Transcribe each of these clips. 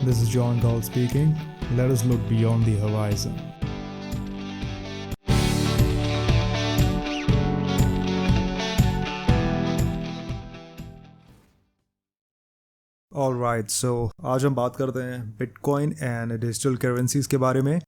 This is John Gall speaking. Let us look beyond the horizon. Alright, so आज हम बात करते हैं बिटकॉइन एंड डिजिटल करेंसीज के बारे में।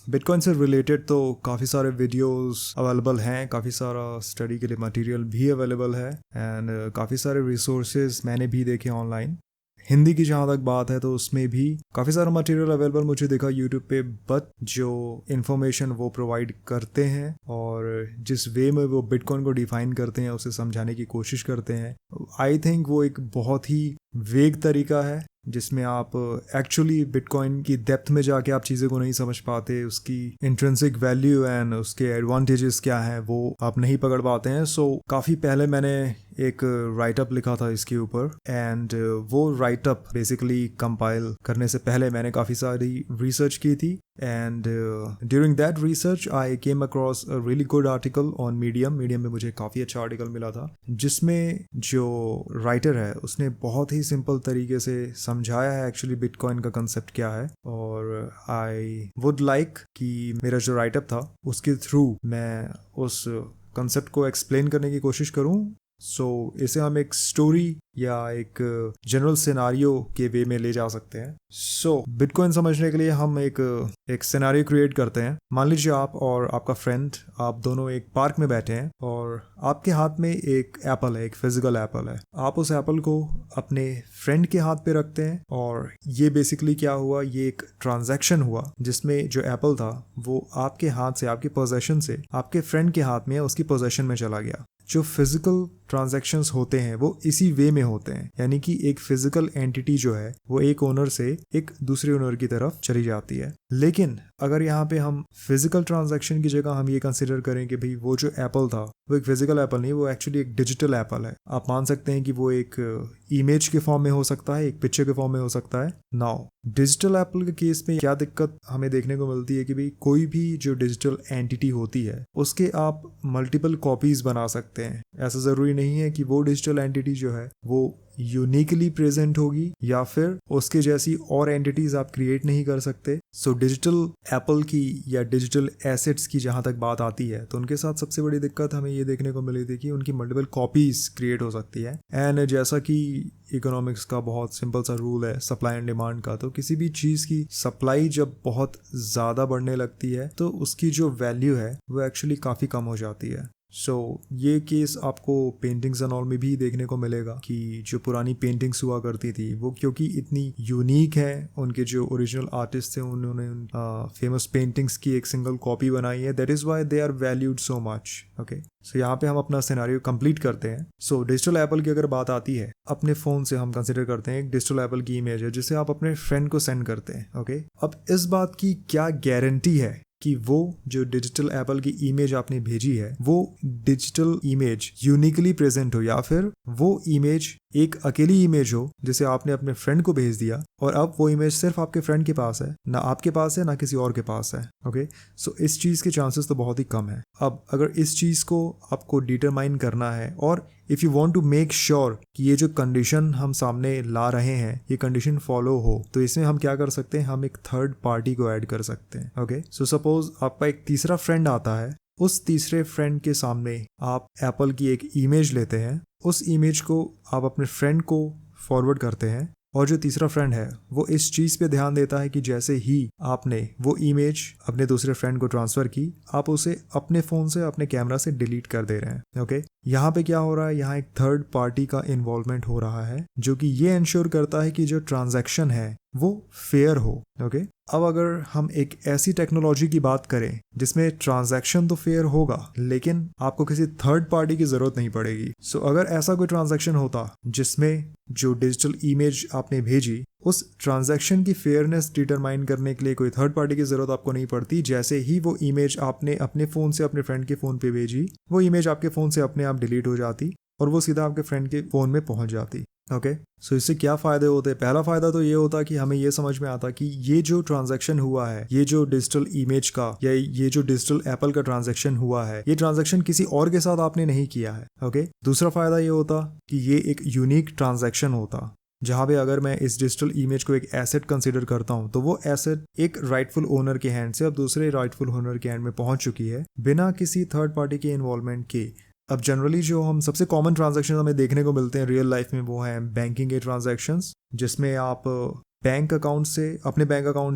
बिटकॉइन से रिलेटेड तो काफ़ी सारे वीडियोस अवेलेबल हैं, काफ़ी सारा स्टडी के लिए मटेरियल भी अवेलेबल है एंड काफ़ी सारे रिसोर्सेज मैंने भी देखे ऑनलाइन। हिंदी की जहाँ तक बात है तो उसमें भी काफ़ी सारा मटेरियल अवेलेबल मुझे दिखा यूट्यूब पे, बट जो इन्फॉर्मेशन वो प्रोवाइड करते हैं और जिस वे में वो बिटकॉइन को डिफाइन करते हैं, उसे समझाने की कोशिश करते हैं, आई थिंक वो एक बहुत ही वेग तरीका है जिसमें आप एक्चुअली बिटकॉइन की डेप्थ में जाके आप चीज़ें को नहीं समझ पाते, उसकी इंट्रिंसिक वैल्यू एंड उसके एडवांटेजेस क्या हैं वो आप नहीं पकड़ पाते हैं। काफ़ी पहले मैंने एक राइटअप लिखा था इसके ऊपर एंड वो राइटअप बेसिकली कंपाइल करने से पहले मैंने काफ़ी सारी रिसर्च की थी and during that research I came across a really good article on medium में मुझे काफ़ी अच्छा आर्टिकल मिला था जिसमें जो राइटर है उसने बहुत ही सिंपल तरीके से समझाया है एक्चुअली बिटकॉइन का कंसेप्ट क्या है। और आई वुड लाइक कि मेरा जो राइटअप था उसके थ्रू मैं उस कंसेप्ट को एक्सप्लेन करने की कोशिश करूं। इसे हम एक स्टोरी या एक जनरल सिनारियो के वे में ले जा सकते हैं। बिटकॉइन समझने के लिए हम एक सिनारियो क्रिएट करते हैं। मान लीजिए आप और आपका फ्रेंड, आप दोनों एक पार्क में बैठे हैं और आपके हाथ में एक एप्पल है, एक फिजिकल एप्पल है। आप उस एप्पल को अपने फ्रेंड के हाथ पे रखते हैं और ये बेसिकली क्या हुआ, ये एक ट्रांजैक्शन हुआ जिसमें जो एप्पल था वो आपके हाथ से, आपके पोजेशन से आपके फ्रेंड के हाथ में, उसकी पोजेशन में चला गया। जो फिजिकल ट्रांजैक्शंस होते हैं वो इसी वे में होते हैं, यानी कि एक फिजिकल एंटिटी जो है वो एक ओनर से एक दूसरे ओनर की तरफ चली जाती है। लेकिन अगर यहाँ पे हम फिजिकल ट्रांजैक्शन की जगह हम ये कंसिडर करें कि भाई वो जो एप्पल था वो एक फिजिकल एप्पल नहीं, वो एक्चुअली एक डिजिटल एप्पल है। आप मान सकते हैं कि वो एक इमेज के फॉर्म में हो सकता है, एक पिक्चर के फॉर्म में हो सकता है। नाउ डिजिटल एप्पल के केस में क्या दिक्कत हमें देखने को मिलती है कि भाई कोई भी जो डिजिटल एंटिटी होती है उसके आप मल्टीपल कॉपीज बना सकते हैं। ऐसा जरूरी नहीं है कि वो डिजिटल एंटिटी जो है वो यूनिकली प्रेजेंट होगी या फिर उसके जैसी और एंटिटीज आप क्रिएट नहीं कर सकते। डिजिटल एप्पल की या डिजिटल एसेट्स की जहां तक बात आती है तो उनके साथ सबसे बड़ी दिक्कत हमें ये देखने को मिली थी कि उनकी मल्टीपल कॉपीज क्रिएट हो सकती है। एंड जैसा कि इकोनॉमिक्स का बहुत सिंपल सा रूल है सप्लाई एंड डिमांड का, तो किसी भी चीज की सप्लाई जब बहुत ज्यादा बढ़ने लगती है तो उसकी जो वैल्यू है वो एक्चुअली काफी कम हो जाती है। ये केस आपको पेंटिंग्स एंड ऑल में भी देखने को मिलेगा कि जो पुरानी पेंटिंग्स हुआ करती थी वो क्योंकि इतनी यूनिक है, उनके जो ओरिजिनल आर्टिस्ट थे उन्होंने फेमस पेंटिंग्स की एक सिंगल कॉपी बनाई है, that is why they are valued so much. Okay, यहाँ पे हम अपना सिनेरियो कंप्लीट करते हैं। डिजिटल एप्पल की अगर बात आती है, अपने फोन से हम कंसिडर करते हैं एक डिजिटल एप्पल की इमेज है जिसे आप अपने फ्रेंड को सेंड करते हैं। ओके, अब इस बात की क्या गारंटी है कि वो जो डिजिटल एप्पल की इमेज आपने भेजी है वो डिजिटल इमेज यूनिकली प्रेजेंट हो या फिर वो इमेज एक अकेली इमेज हो जिसे आपने अपने फ्रेंड को भेज दिया और अब वो इमेज सिर्फ आपके फ्रेंड के पास है, ना आपके पास है ना किसी और के पास है। ओके, इस चीज के चांसेस तो बहुत ही कम है। अब अगर इस चीज को आपको डिटरमाइन करना है और if you want to make sure कि ये जो कंडीशन हम सामने ला रहे हैं ये कंडीशन फॉलो हो, तो इसमें हम क्या कर सकते हैं, हम एक थर्ड पार्टी को ऐड कर सकते हैं। ओके, सपोज आपका एक तीसरा फ्रेंड आता है, उस तीसरे फ्रेंड के सामने आप एप्पल की एक इमेज लेते हैं, उस इमेज को आप अपने फ्रेंड को फॉरवर्ड करते हैं और जो तीसरा फ्रेंड है वो इस चीज पे ध्यान देता है कि जैसे ही आपने वो इमेज अपने दूसरे फ्रेंड को ट्रांसफर की, आप उसे अपने फोन से, अपने कैमरा से डिलीट कर दे रहे हैं। ओके, यहाँ पे क्या हो रहा है, यहाँ एक थर्ड पार्टी का इन्वॉल्वमेंट हो रहा है जो कि ये इंश्योर करता है कि जो ट्रांजैक्शन है वो फेयर हो। ओके, अब अगर हम एक ऐसी टेक्नोलॉजी की बात करें जिसमें ट्रांजैक्शन तो फेयर होगा लेकिन आपको किसी थर्ड पार्टी की जरूरत नहीं पड़ेगी। अगर ऐसा कोई ट्रांजैक्शन होता जिसमें जो डिजिटल इमेज आपने भेजी उस ट्रांजैक्शन की फेयरनेस डिटरमाइन करने के लिए कोई थर्ड पार्टी की जरूरत आपको नहीं पड़ती। जैसे ही वो इमेज आपने अपने फोन से अपने फ्रेंड के फोन पे भेजी, वो इमेज आपके फोन से अपने आप डिलीट हो जाती और वो सीधा आपके फ्रेंड के फोन में पहुंच जाती। ओके, इससे क्या फायदे होते? पहला फायदा तो ये होता कि हमें ये समझ में आता कि ये जो ट्रांजैक्शन हुआ है, ये जो डिजिटल इमेज का या ये जो डिजिटल एप्पल का ट्रांजैक्शन हुआ है, ये ट्रांजैक्शन किसी और के साथ आपने नहीं किया है। ओके, दूसरा फायदा ये होता कि ये एक यूनिक ट्रांजैक्शन होता। जहाँ पे अगर मैं इस डिजिटल इमेज को एक एसेट कंसिडर करता हूँ तो वो एसेट एक राइटफुल ओनर के हैंड से अब दूसरे राइटफुल ओनर के हैंड में पहुंच चुकी है बिना किसी थर्ड पार्टी के इन्वॉल्वमेंट के। अब जनरली जो हम सबसे कॉमन ट्रांजैक्शन हमें देखने को मिलते हैं रियल लाइफ में वो हैं बैंकिंग के ट्रांजैक्शंस, जिसमें आप बैंक अकाउंट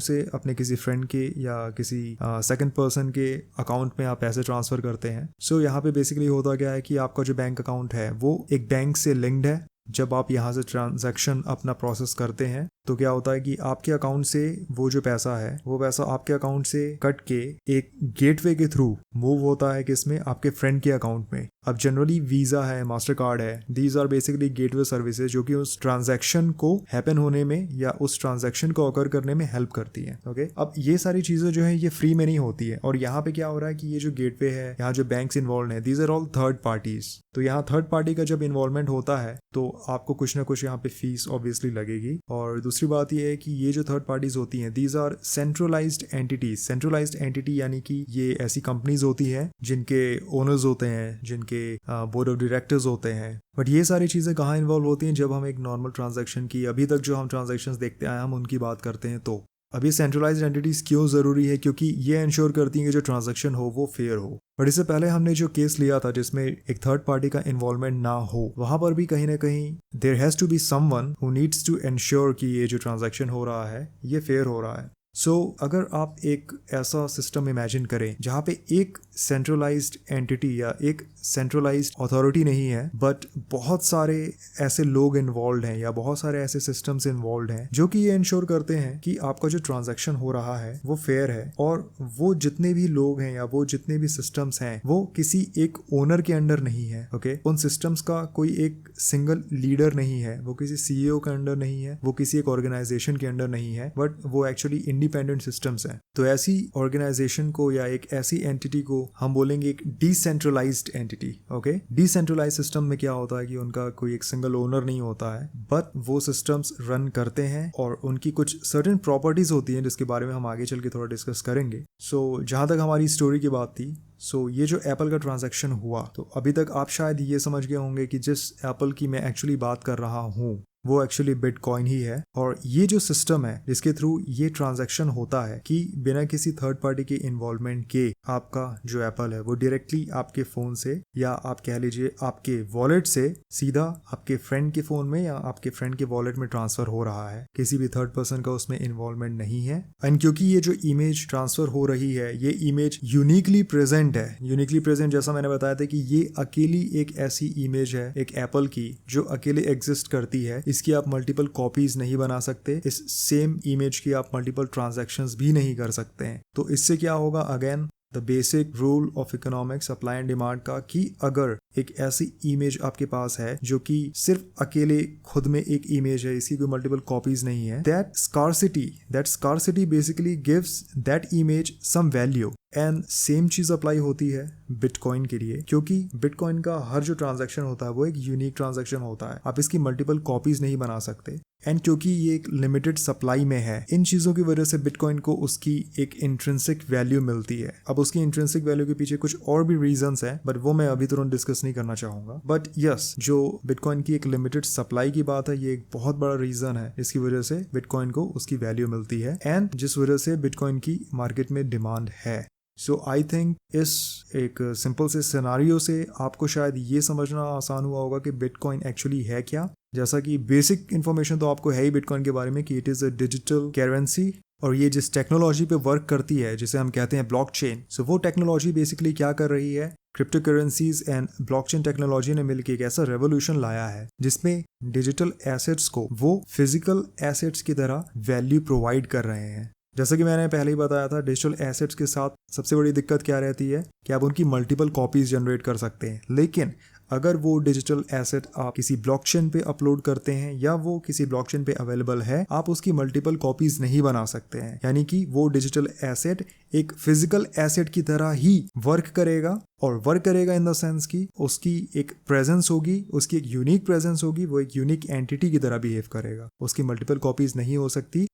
से अपने किसी फ्रेंड के या किसी सेकंड पर्सन के अकाउंट में आप पैसे ट्रांसफर करते हैं। सो यहाँ पे बेसिकली होता क्या है कि आपका जो बैंक अकाउंट है वो एक बैंक से लिंक्ड है। जब आप यहाँ से ट्रांजैक्शन अपना प्रोसेस करते हैं तो क्या होता है कि आपके अकाउंट से वो जो पैसा है वो पैसा आपके अकाउंट से कट के एक गेटवे के थ्रू मूव होता है किसमें, आपके फ्रेंड के अकाउंट में। अब जनरली वीजा है, मास्टर कार्ड है, these are basically gateway services जो कि उस ट्रांजैक्शन को हैपन होने में या उस ट्रांजैक्शन को अकर करने में हेल्प करती है। ओके, अब ये सारी चीजें जो है ये फ्री में नहीं होती है। और यहाँ पे क्या हो रहा है कि ये जो गेटवे है, यहाँ जो बैंक्स इन्वॉल्व है, these are all third parties. तो यहाँ थर्ड पार्टी का जब इन्वॉल्वमेंट होता है तो आपको कुछ ना कुछ यहाँ पे फीस ऑब्वियसली लगेगी। और दूसरी बात ये है कि ये जो थर्ड पार्टीज होती हैं these are centralised entities. Centralised entity यानी कि ये ऐसी कंपनीज होती हैं जिनके ओनर्स होते हैं, जिनके बोर्ड ऑफ डायरेक्टर्स होते हैं। बट ये सारी चीजें कहाँ इन्वॉल्व होती हैं जब हम एक नॉर्मल ट्रांजैक्शन की, अभी तक जो हम ट्रांजैक्शंस देखते आए हम उनकी बात करते हैं। तो अब ये सेंट्रलाइज्ड एंटिटीज क्यों जरूरी है? क्योंकि ये इंश्योर करती हैं कि जो ट्रांजैक्शन हो वो फेयर हो। बट इससे पहले हमने जो केस लिया था जिसमें एक थर्ड पार्टी का इन्वॉल्वमेंट ना हो, वहां पर भी कहीं ना कहीं there has to be someone who needs to ensure कि ये जो ट्रांजैक्शन हो रहा है ये फेयर हो रहा है। सो अगर आप एक ऐसा सिस्टम इमेजिन करें जहाँ पे एक सेंट्रलाइज्ड एंटिटी या एक सेंट्रलाइज्ड अथॉरिटी नहीं है बट बहुत सारे ऐसे लोग इन्वॉल्व हैं या बहुत सारे ऐसे सिस्टम्स इन्वॉल्व हैं जो कि ये इंश्योर करते हैं कि आपका जो ट्रांजैक्शन हो रहा है वो फेयर है, और वो जितने भी लोग हैं या वो जितने भी सिस्टम्स हैं वो किसी एक ओनर के अंडर नहीं है। ओके, उन सिस्टम्स का कोई एक सिंगल लीडर नहीं है, वो किसी सीईओ के अंडर नहीं है, वो किसी एक ऑर्गेनाइजेशन के अंडर नहीं है, बट वो एक्चुअली इंडिपेंडेंट सिस्टम्स हैं। तो ऐसी ऑर्गेनाइजेशन को या एक ऐसी एंटिटी को हम बोलेंगे एक decentralised entity. Okay, decentralised system में क्या होता है कि उनका कोई एक सिंगल ओनर नहीं होता है, बट वो सिस्टम्स रन करते हैं और उनकी कुछ सर्टेन प्रॉपर्टीज होती हैं जिसके बारे में हम आगे चल के थोड़ा डिस्कस करेंगे। सो जहां तक हमारी स्टोरी की बात थी, सो ये जो एप्पल का ट्रांजैक्शन हुआ, तो अभी तक आप शायद ये समझ गए होंगे कि जिस एप्पल की मैं एक्चुअली बात कर रहा हूँ वो एक्चुअली बिटकॉइन ही है। और ये जो सिस्टम है जिसके थ्रू ये ट्रांजैक्शन होता है कि बिना किसी थर्ड पार्टी के इन्वॉल्वमेंट के आपका जो एप्पल है वो डायरेक्टली आपके फोन से या आप कह लीजिए आपके वॉलेट से सीधा आपके फ्रेंड के फोन में या आपके फ्रेंड के वॉलेट में ट्रांसफर हो रहा है। किसी भी थर्ड पर्सन का उसमें इन्वॉल्वमेंट नहीं है। एंड क्योंकि ये जो इमेज ट्रांसफर हो रही है ये इमेज यूनिकली प्रेजेंट है। यूनिकली प्रेजेंट जैसा मैंने बताया था कि ये अकेली एक ऐसी इमेज है एक एप्पल की जो अकेले एग्जिस्ट करती है। इसकी आप मल्टीपल कॉपीज नहीं बना सकते, इस सेम इमेज की आप मल्टीपल ट्रांजैक्शंस भी नहीं कर सकते हैं। तो इससे क्या होगा, again the basic rule of economics supply and demand का, कि अगर एक ऐसी इमेज आपके पास है जो कि सिर्फ अकेले खुद में एक इमेज है, इसकी कोई मल्टीपल कॉपीज नहीं है, that scarcity basically gives that image some value. And same चीज अप्लाई होती है बिटकॉइन के लिए, क्योंकि बिटकॉइन का हर जो ट्रांजैक्शन होता है वो एक यूनिक ट्रांजैक्शन होता है, आप इसकी मल्टीपल कॉपीज नहीं बना सकते। एंड क्योंकि ये एक लिमिटेड सप्लाई में है, इन चीजों की वजह से बिटकॉइन को उसकी एक इंट्रिंसिक वैल्यू मिलती है। अब उसकी इंट्रिंसिक वैल्यू के पीछे कुछ और भी रीजंस हैं, बट वो मैं अभी तुरंत डिस्कस नहीं करना चाहूंगा। बट यस, जो बिटकॉइन की एक लिमिटेड सप्लाई की बात है, ये एक बहुत बड़ा रीजन है जिसकी वजह से बिटकॉइन को उसकी वैल्यू मिलती है एंड जिस वजह से बिटकॉइन की मार्केट में डिमांड है। सो आई थिंक इस एक सिंपल से सिनारियो से आपको शायद ये समझना आसान हुआ होगा कि बिटकॉइन एक्चुअली है क्या। जैसा कि बेसिक इन्फॉर्मेशन तो आपको है ही बिटकॉइन के बारे में कि it is a digital currency, और ये जिस टेक्नोलॉजी पे वर्क करती है जिसे हम कहते हैं ब्लॉकचेन। सो वो टेक्नोलॉजी बेसिकली क्या कर रही है, crypto currencies and blockchain technology ने मिलकर एक ऐसा रेवोल्यूशन लाया है जिसमें डिजिटल एसेट्स को वो फिजिकल एसेट्स की तरह वैल्यू प्रोवाइड कर रहे हैं। जैसा कि मैंने पहले ही बताया था, डिजिटल एसेट्स के साथ सबसे बड़ी दिक्कत क्या रहती है कि आप उनकी मल्टीपल कॉपीज जनरेट कर सकते हैं, लेकिन अगर वो डिजिटल एसेट आप किसी ब्लॉकचेन पे अपलोड करते हैं या वो किसी ब्लॉकचेन पे अवेलेबल है, आप उसकी मल्टीपल कॉपीज नहीं बना सकते हैं। यानी कि वो डिजिटल एसेट एक फिजिकल एसेट की तरह ही वर्क करेगा और वर्क करेगा इन द सेंस कि उसकी एक प्रेजेंस होगी, उसकी एक यूनिक प्रेजेंस होगी, वो एक यूनिक एंटिटी की तरह बिहेव करेगा, उसकी मल्टीपल कॉपीज नहीं हो सकती,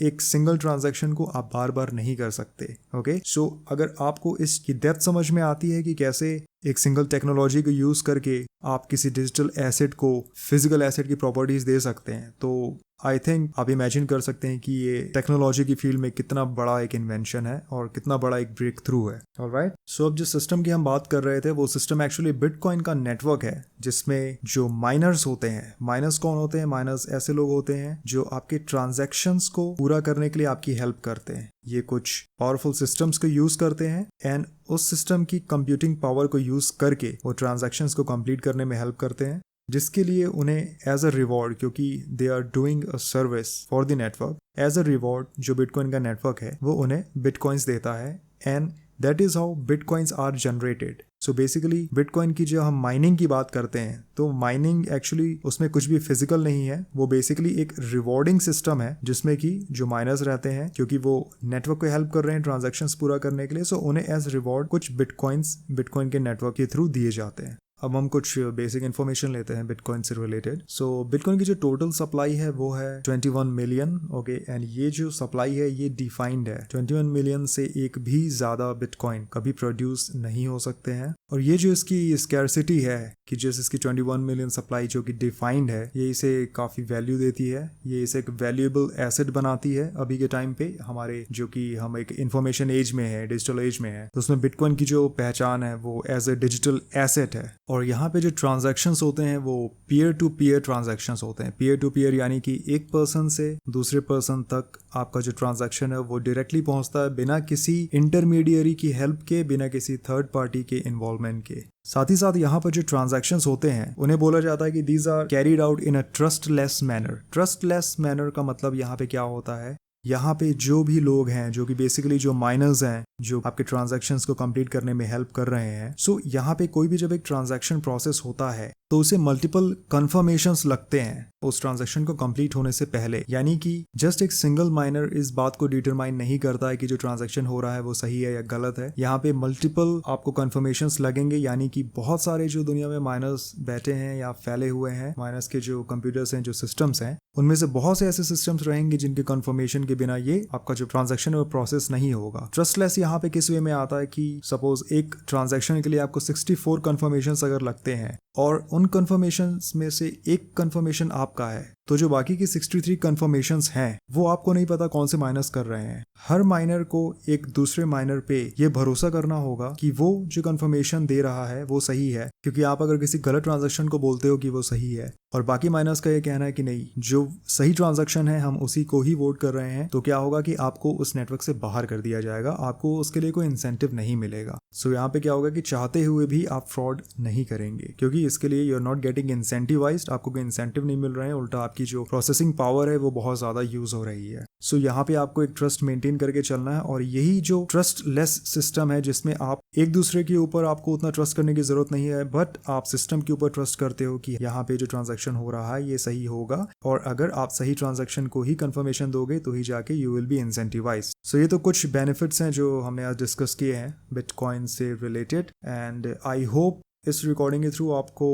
एक सिंगल ट्रांजैक्शन को आप बार बार नहीं कर सकते। ओके, सो अगर आपको इसकी डेप्थ समझ में आती है कि कैसे एक सिंगल टेक्नोलॉजी को यूज करके आप किसी डिजिटल एसेट को फिजिकल एसेट की प्रॉपर्टीज दे सकते हैं, तो आई थिंक आप इमेजिन कर सकते हैं कि ये टेक्नोलॉजी की फील्ड में कितना बड़ा एक इन्वेंशन है और कितना बड़ा एक ब्रेक थ्रू है। ऑलराइट, सो अब जिस सिस्टम की हम बात कर रहे थे वो सिस्टम एक्चुअली बिटकॉइन का नेटवर्क है, जिसमें जो माइनर्स होते हैं, माइनर्स कौन होते हैं? माइनर्स ऐसे लोग होते हैं जो आपके ट्रांजैक्शंस को पूरा करने के लिए आपकी हेल्प करते हैं। ये कुछ पावरफुल सिस्टम्स को यूज करते हैं एंड उस सिस्टम की कंप्यूटिंग पावर को यूज करके वो ट्रांजैक्शंस को कंप्लीट करने में हेल्प करते हैं, जिसके लिए उन्हें एज अ रिवॉर्ड, क्योंकि they are doing a service for the network, as a reward जो बिटकॉइन का नेटवर्क है वो उन्हें बिटकॉइंस देता है and that is how bitcoins are generated. So basically bitcoin की जो हम माइनिंग की बात करते हैं, तो माइनिंग एक्चुअली उसमें कुछ भी फिजिकल नहीं है, वो बेसिकली एक रिवॉर्डिंग सिस्टम है जिसमें कि जो माइनर्स रहते हैं, क्योंकि वो नेटवर्क को हेल्प कर रहे हैं ट्रांजैक्शंस पूरा करने के लिए, सो उन्हें एज रिवॉर्ड कुछ बिटकॉइंस बिटकॉइन के नेटवर्क के थ्रू दिए जाते हैं। अब हम कुछ बेसिक इन्फॉर्मेशन लेते हैं बिटकॉइन से रिलेटेड। सो बिटकॉइन की जो टोटल सप्लाई है वो है 21 मिलियन। ओके, एंड ये जो सप्लाई है ये डिफाइंड है। 21 मिलियन से एक भी ज्यादा बिटकॉइन कभी प्रोड्यूस नहीं हो सकते हैं। और ये जो इसकी स्कैरसिटी है कि जैसे इसकी 21 मिलियन सप्लाई जो कि डिफाइंड है, ये इसे काफी वैल्यू देती है, ये इसे एक वैल्यूएबल एसेट बनाती है अभी के टाइम पे हमारे, जो कि हम एक इंफॉर्मेशन एज में है, डिजिटल एज में है, तो उसमें बिटकॉइन की जो पहचान है वो एज ए डिजिटल एसेट है। और यहाँ पे जो ट्रांजैक्शंस होते हैं वो पीयर टू पीयर ट्रांजैक्शंस होते हैं। पीयर टू पीयर यानी कि एक पर्सन से दूसरे पर्सन तक आपका जो ट्रांजैक्शन है वो डायरेक्टली पहुंचता है बिना किसी इंटरमीडियरी की हेल्प के, बिना किसी थर्ड पार्टी के इन्वॉल्वमेंट के। साथ ही साथ यहाँ पर जो ट्रांजैक्शंस होते हैं उन्हें बोला जाता है कि these are carried out in a trustless manner. Trustless manner का मतलब यहाँ पे क्या होता है? यहाँ पे जो भी लोग हैं, जो कि बेसिकली जो माइनर्स हैं, जो आपके ट्रांजैक्शंस को कंप्लीट करने में हेल्प कर रहे हैं, सो यहाँ पे कोई भी जब एक ट्रांजैक्शन प्रोसेस होता है तो उसे मल्टीपल कंफर्मेशंस लगते हैं उस ट्रांजैक्शन को कंप्लीट होने से पहले। यानी कि जस्ट एक सिंगल माइनर इस बात को डिटरमाइन नहीं करता है कि जो ट्रांजैक्शन हो रहा है वो सही है या गलत है। यहाँ पे मल्टीपल आपको कंफर्मेशंस लगेंगे, यानी कि बहुत सारे जो दुनिया में माइनर्स बैठे हैं या फैले हुए हैं, माइनर्स के जो कंप्यूटर्स हैं, जो सिस्टम्स हैं, उनमें से बहुत से ऐसे सिस्टम्स रहेंगे जिनके कंफर्मेशन के बिना ये आपका जो ट्रांजैक्शन है वो प्रोसेस नहीं होगा। ट्रस्टलेस यहाँ पे किस वे में आता है कि सपोज एक ट्रांजैक्शन के लिए आपको 64 कंफर्मेशंस अगर लगते हैं और उन कंफर्मेशंस में से एक कंफर्मेशन आपका है, तो जो बाकी की 63 कंफर्मेशंस हैं वो आपको नहीं पता कौन से माइनर्स कर रहे हैं। हर माइनर को एक दूसरे माइनर पे ये भरोसा करना होगा कि वो जो कंफर्मेशन दे रहा है वो सही है, क्योंकि आप अगर किसी गलत ट्रांजैक्शन को बोलते हो कि वो सही है और बाकी माइनर्स का ये कहना है कि नहीं, जो सही ट्रांजैक्शन है हम उसी को ही वोट कर रहे हैं, तो क्या होगा कि आपको उस नेटवर्क से बाहर कर दिया जाएगा, आपको उसके लिए कोई इंसेंटिव नहीं मिलेगा। सो यहाँ पे क्या होगा कि चाहते हुए भी आप फ्रॉड नहीं करेंगे, क्योंकि इसके लिए you are not getting incentivised, आपको कोई इंसेंटिव नहीं मिल रहे हैं, उल्टा आपकी जो प्रोसेसिंग पावर है वो बहुत ज्यादा यूज हो रही है। सो यहाँ पे आपको एक ट्रस्ट मेंटेन करके चलना है, और यही जो ट्रस्टलेस सिस्टम है जिसमें आप एक दूसरे के ऊपर आपको उतना ट्रस्ट करने की जरूरत नहीं है, बट आप सिस्टम के ऊपर ट्रस्ट करते हो कि यहाँ पे जो ट्रांजैक्शन हो रहा है ये सही होगा, और अगर आप सही ट्रांजैक्शन को ही कंफर्मेशन दोगे तो ही जाके यू विल बी इंसेंटिवाइज्ड। सो ये तो कुछ बेनिफिट्स हैं जो हमने आज डिस्कस किए हैं बिटकॉइन से रिलेटेड, एंड आई होप इस रिकॉर्डिंग के थ्रू आपको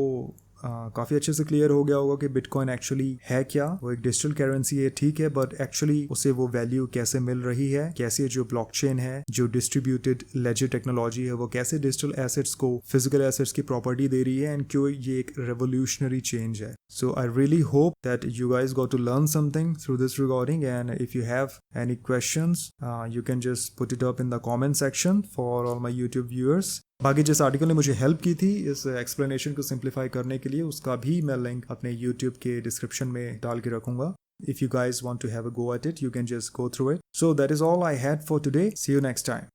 काफ़ी अच्छे से क्लियर हो गया होगा कि बिटकॉइन एक्चुअली है क्या। वो एक डिजिटल करेंसी है, ठीक है, बट एक्चुअली उसे वो वैल्यू कैसे मिल रही है, कैसे जो ब्लॉकचेन है, जो डिस्ट्रीब्यूटेड लेजर टेक्नोलॉजी है, वो कैसे डिजिटल एसेट्स को फिजिकल एसेट्स की प्रॉपर्टी दे रही है, एंड क्यों ये एक रेवोल्यूशनरी चेंज है। So I really hope that you guys got to learn something through this recording, and if you have any questions you can just put it up in the comment section for all my YouTube viewers. बाकी जिस article ने मुझे help की थी इस explanation को simplify करने के लिए, उसका भी मैं लिंक अपने यूट्यूब के डिस्क्रिप्शन में डाल के रखूंगा। If you guys want to have a go at it, you can just go through it. So that is all I had for today. See you next time.